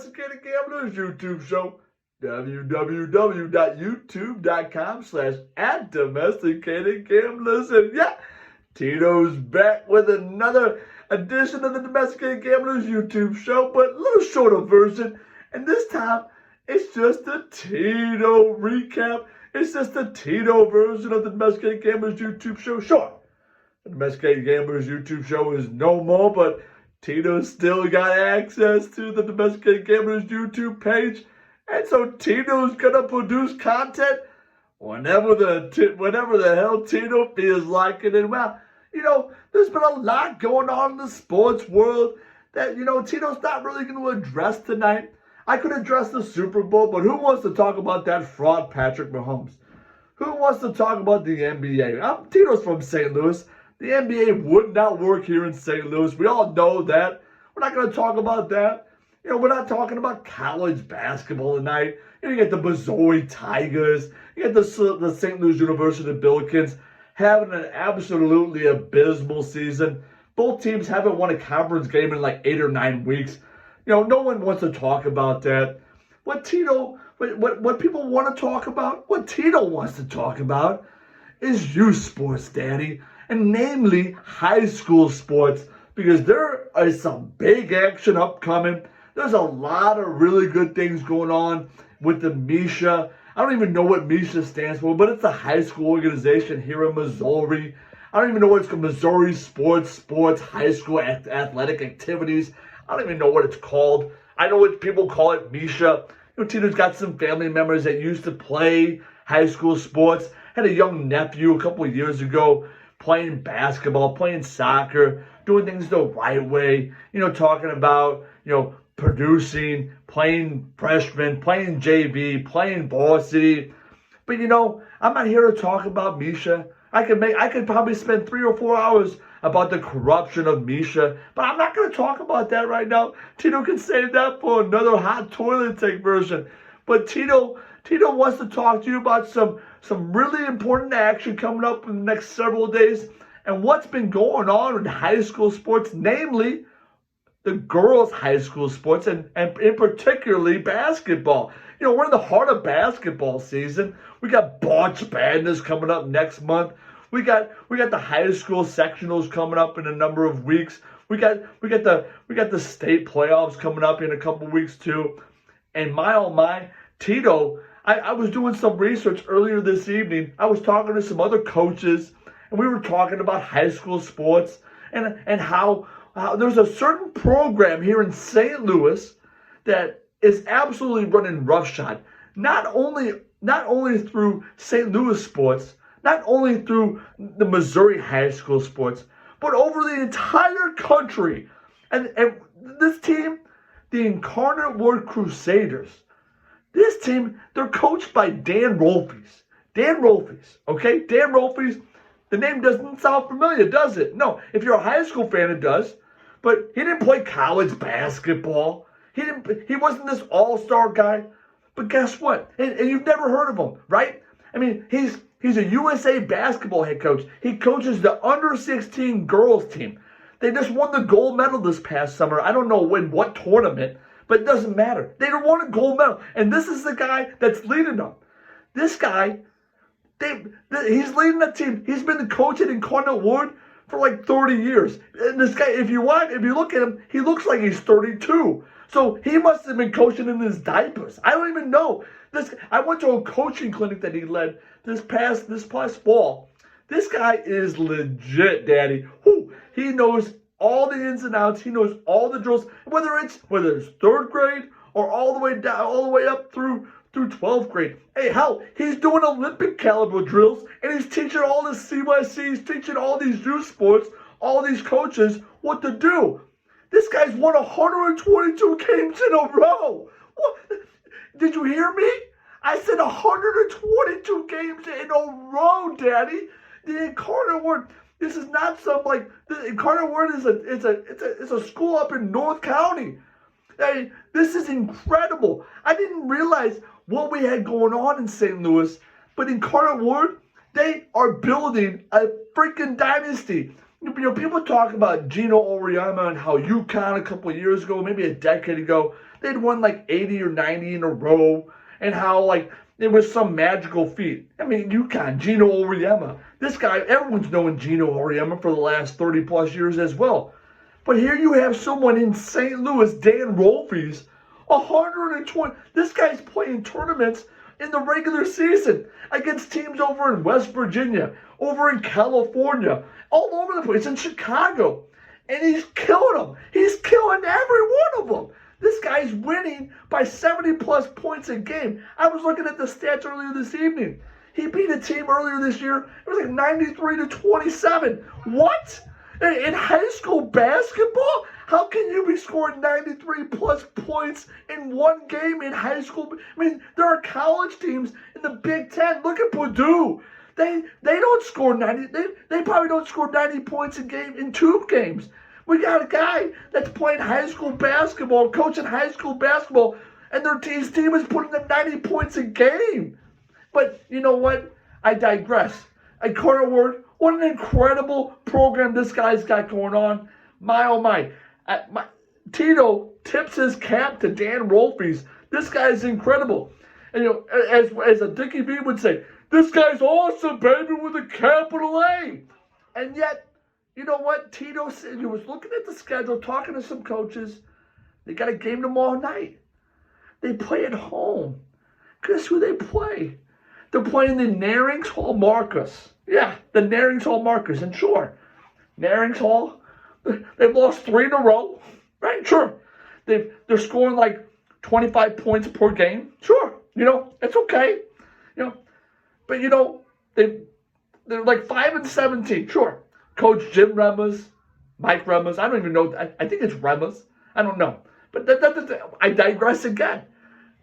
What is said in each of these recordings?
Domesticated Gamblers YouTube show. www.youtube.com/@domesticatedgamblers. And yeah, Tito's back with another edition of the Domesticated Gamblers YouTube show, but a little shorter version. And this time, it's just a Tito recap. It's just a Tito version of the Domesticated Gamblers YouTube show. Sure, the Domesticated Gamblers YouTube show is no more, but Tito's still got access to the Domesticated Gamblers YouTube page. And so Tito's gonna produce content whenever the hell Tito feels like it. And well, there's been a lot going on in the sports world that, Tito's not really going to address tonight. I could address the Super Bowl, but who wants to talk about that fraud Patrick Mahomes? Who wants to talk about the NBA? Tito's from St. Louis. The NBA would not work here in St. Louis. We all know that. We're not going to talk about that. We're not talking about college basketball tonight. You get the Missouri Tigers. You get the St. Louis University Billikens having an absolutely abysmal season. Both teams haven't won a conference game in like 8 or 9 weeks. No one wants to talk about that. What people want to talk about, what Tito wants to talk about is youth sports, Daddy. And namely high school sports, because there is some big action upcoming. There's a lot of really good things going on with the MISHA. I don't even know what MISHA stands for, but it's a high school organization here in Missouri. I don't even know what it's called. Missouri Sports, High School Athletic Activities. I don't even know what it's called. I know what people call it, MISHA. Tito's got some family members that used to play high school sports. Had a young nephew a couple of years ago playing basketball, playing soccer, doing things the right way. Talking about, producing, playing freshman, playing JV, playing varsity. But I'm not here to talk about MISHA. I could probably spend 3 or 4 hours about the corruption of MISHA, but I'm not going to talk about that right now. Tito can save that for another hot toilet take version. But Tito wants to talk to you about some really important action coming up in the next several days and what's been going on in high school sports, namely the girls' high school sports, and in particularly basketball. We're in the heart of basketball season. We got March Madness coming up next month. We got the high school sectionals coming up in a number of weeks. We got the state playoffs coming up in a couple weeks too. And my oh my, Tito, I was doing some research earlier this evening. I was talking to some other coaches, and we were talking about high school sports and how there's a certain program here in St. Louis that is absolutely running roughshod. Not only through St. Louis sports, not only through the Missouri high school sports, but over the entire country. And this team, the Incarnate Word Crusaders, this team, they're coached by Dan Rolfes. Dan Rolfes, okay? Dan Rolfes, the name doesn't sound familiar, does it? No, if you're a high school fan, it does. But he didn't play college basketball. He wasn't this all-star guy. But guess what? And you've never heard of him, right? I mean, he's a USA Basketball head coach. He coaches the under-16 girls team. They just won the gold medal this past summer. I don't know in what tournament, but it doesn't matter. They won a gold medal. And this is the guy that's leading them. This guy, he's leading the team. He's been the coach at Incarnate Word for like 30 years. And this guy, if you look at him, he looks like he's 32. So he must have been coaching in his diapers. I don't even know. I went to a coaching clinic that he led this past fall. This guy is legit, Daddy. He knows all the ins and outs. He knows all the drills, whether it's 3rd grade or all the way up through 12th grade. Hey, hell, he's doing Olympic caliber drills, and he's teaching all the CYC, he's teaching all these youth sports, all these coaches what to do. This guy's won 122 games in a row. What? Did you hear me? I said 122 games in a row, Daddy. The Incarnate Word. This is not the Incarnate Word is a school up in North County. Hey, this is incredible. I didn't realize what we had going on in St. Louis, but Incarnate Word, they are building a freaking dynasty. People talk about Gino Auriemma and how UConn a couple of years ago, maybe a decade ago, they'd won like 80 or 90 in a row, and how like it was some magical feat. I mean, UConn, Gino Auriemma. This guy, everyone's known Gino Auriemma for the last 30 plus years as well. But here you have someone in St. Louis, Dan Rolfes, 120. This guy's playing tournaments in the regular season against teams over in West Virginia, over in California, all over the place, in Chicago. And he's killing them. He's killing every one of them. This guy's winning by 70 plus points a game. I was looking at the stats earlier this evening. He beat a team earlier this year. It was like 93-27. What? In high school basketball? How can you be scoring 93 plus points in one game in high school? I mean, there are college teams in the Big Ten. Look at Purdue. They don't score 90. They probably don't score 90 points a game in 2 games. We got a guy that's playing high school basketball, coaching high school basketball, and his team is putting up 90 points a game. But you know what? I digress. Incarnate Word, what an incredible program this guy's got going on. My, oh my. Tito tips his cap to Dan Rolfes. This guy's incredible. And as a Dickie V would say, this guy's awesome, baby, with a capital A. And yet, you know what? Tito said he was looking at the schedule, talking to some coaches. They got a game tomorrow night. They play at home. Guess who they play? They're playing the Nerinx Hall Markers. Yeah, the Nerinx Hall Markers. And sure, Nerinx Hall, they've lost 3 in a row. Right? Sure. They're scoring like 25 points per game. Sure. It's okay. But they're like 5-17. Sure. Coach Jim Remas, Mike Remas. I don't even know. I think it's Remas. I don't know. But I digress again.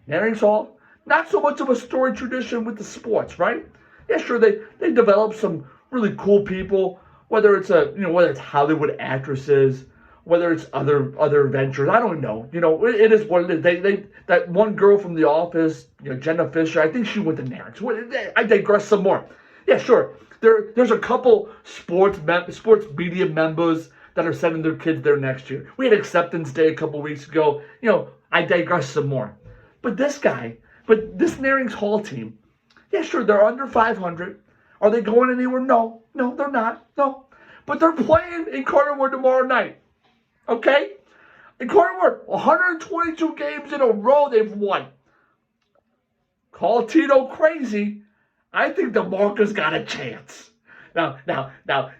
Nerinx Hall, not so much of a storied tradition with the sports, right? Yeah, sure. They develop some really cool people. Whether it's whether it's Hollywood actresses, whether it's other ventures, I don't know. It is what it is. That one girl from The Office, Jenna Fisher, I think she went to Nerinx. I digress some more. Yeah, sure. There's a couple sports media members that are sending their kids there next year. We had Acceptance Day a couple weeks ago. I digress some more. But this Nerinx Hall team, yeah, sure, they're under 500. Are they going anywhere? No, they're not. No. But they're playing Incarnate Word tomorrow night. Okay? Incarnate Word, 122 games in a row they've won. Call Tito crazy. I think the Markers got a chance. Now,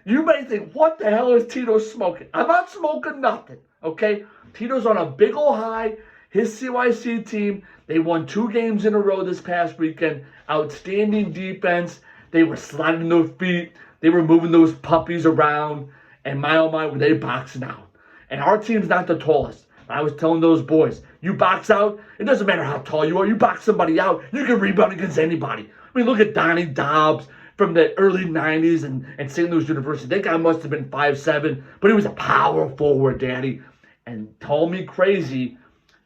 you may think, what the hell is Tito smoking? I'm not smoking nothing, okay? Tito's on a big ol' high. His CYC team, they won 2 games in a row this past weekend. Outstanding defense. They were sliding their feet. They were moving those puppies around. And my, oh my, were they boxing out. And our team's not the tallest. I was telling those boys, you box out, it doesn't matter how tall you are. You box somebody out, you can rebound against anybody. I mean, look at Donnie Dobbs from the early 90s and St. Louis University. That guy must have been 5'7", but he was a power forward, Daddy. And told me crazy,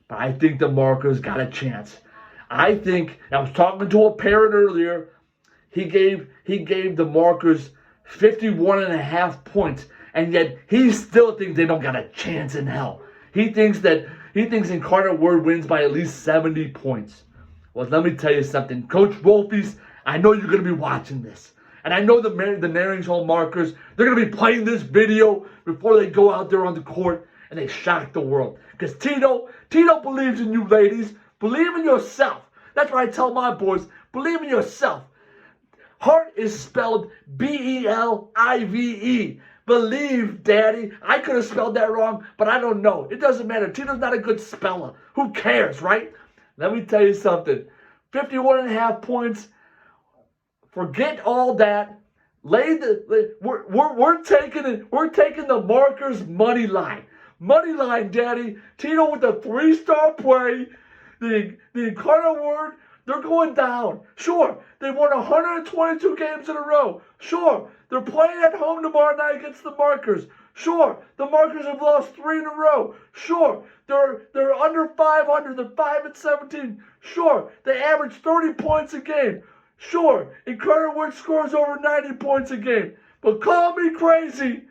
but I think the Markers got a chance. I was talking to a parent earlier. He gave the Markers 51.5 points, and yet he still thinks they don't got a chance in hell. He thinks Incarnate Word wins by at least 70 points. Well, let me tell you something. Coach Rolfes, I know you're going to be watching this. And I know the Nerinx Hall Markers, they're going to be playing this video before they go out there on the court and they shock the world. Because Tito believes in you, ladies. Believe in yourself. That's what I tell my boys. Believe in yourself. Heart is spelled B-E-L-I-V-E. Believe, Daddy. I could have spelled that wrong, but I don't know. It doesn't matter. Tito's not a good speller. Who cares, right? Let me tell you something. 51.5 points. Forget all that. We're taking it. We're taking the Markers money line. Money line, Daddy. Tito with a 3-star play. The Incarnate Word, they're going down. Sure, they won 122 games in a row. Sure, they're playing at home tomorrow night against the Markers. Sure, the Markers have lost 3 in a row. Sure, they're under 500. They're 5-17. Sure, they average 30 points a game. Sure, Incarnate Word scores over 90 points a game. But call me crazy.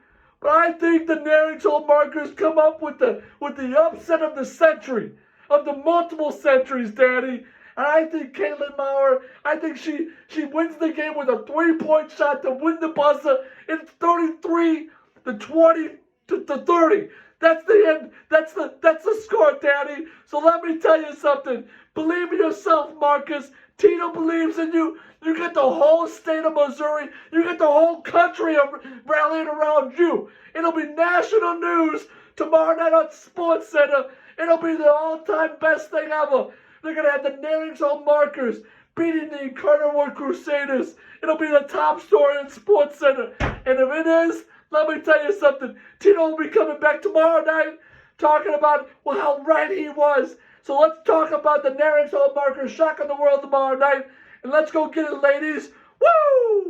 But I think the Nerinx Hall Markers come up with the upset of the century, of the multiple centuries, Daddy. And I think Caitlin Maurer, I think she wins the game with a 3-point shot to win the buzzer. It's 33-20 to 30. That's the end. That's the score, Daddy. So let me tell you something. Believe in yourself, Marcus. Tito believes in you. You get the whole state of Missouri. You get the whole country rallying around you. It'll be national news tomorrow night on SportsCenter. It'll be the all-time best thing ever. They're going to have the Nerinx Hall Markers beating the Incarnate Word Crusaders. It'll be the top story in SportsCenter. And if it is, let me tell you something. Tito will be coming back tomorrow night talking about how right he was. So let's talk about the Nerinx Hall Markers shocking the world tomorrow night. And let's go get it, ladies. Woo!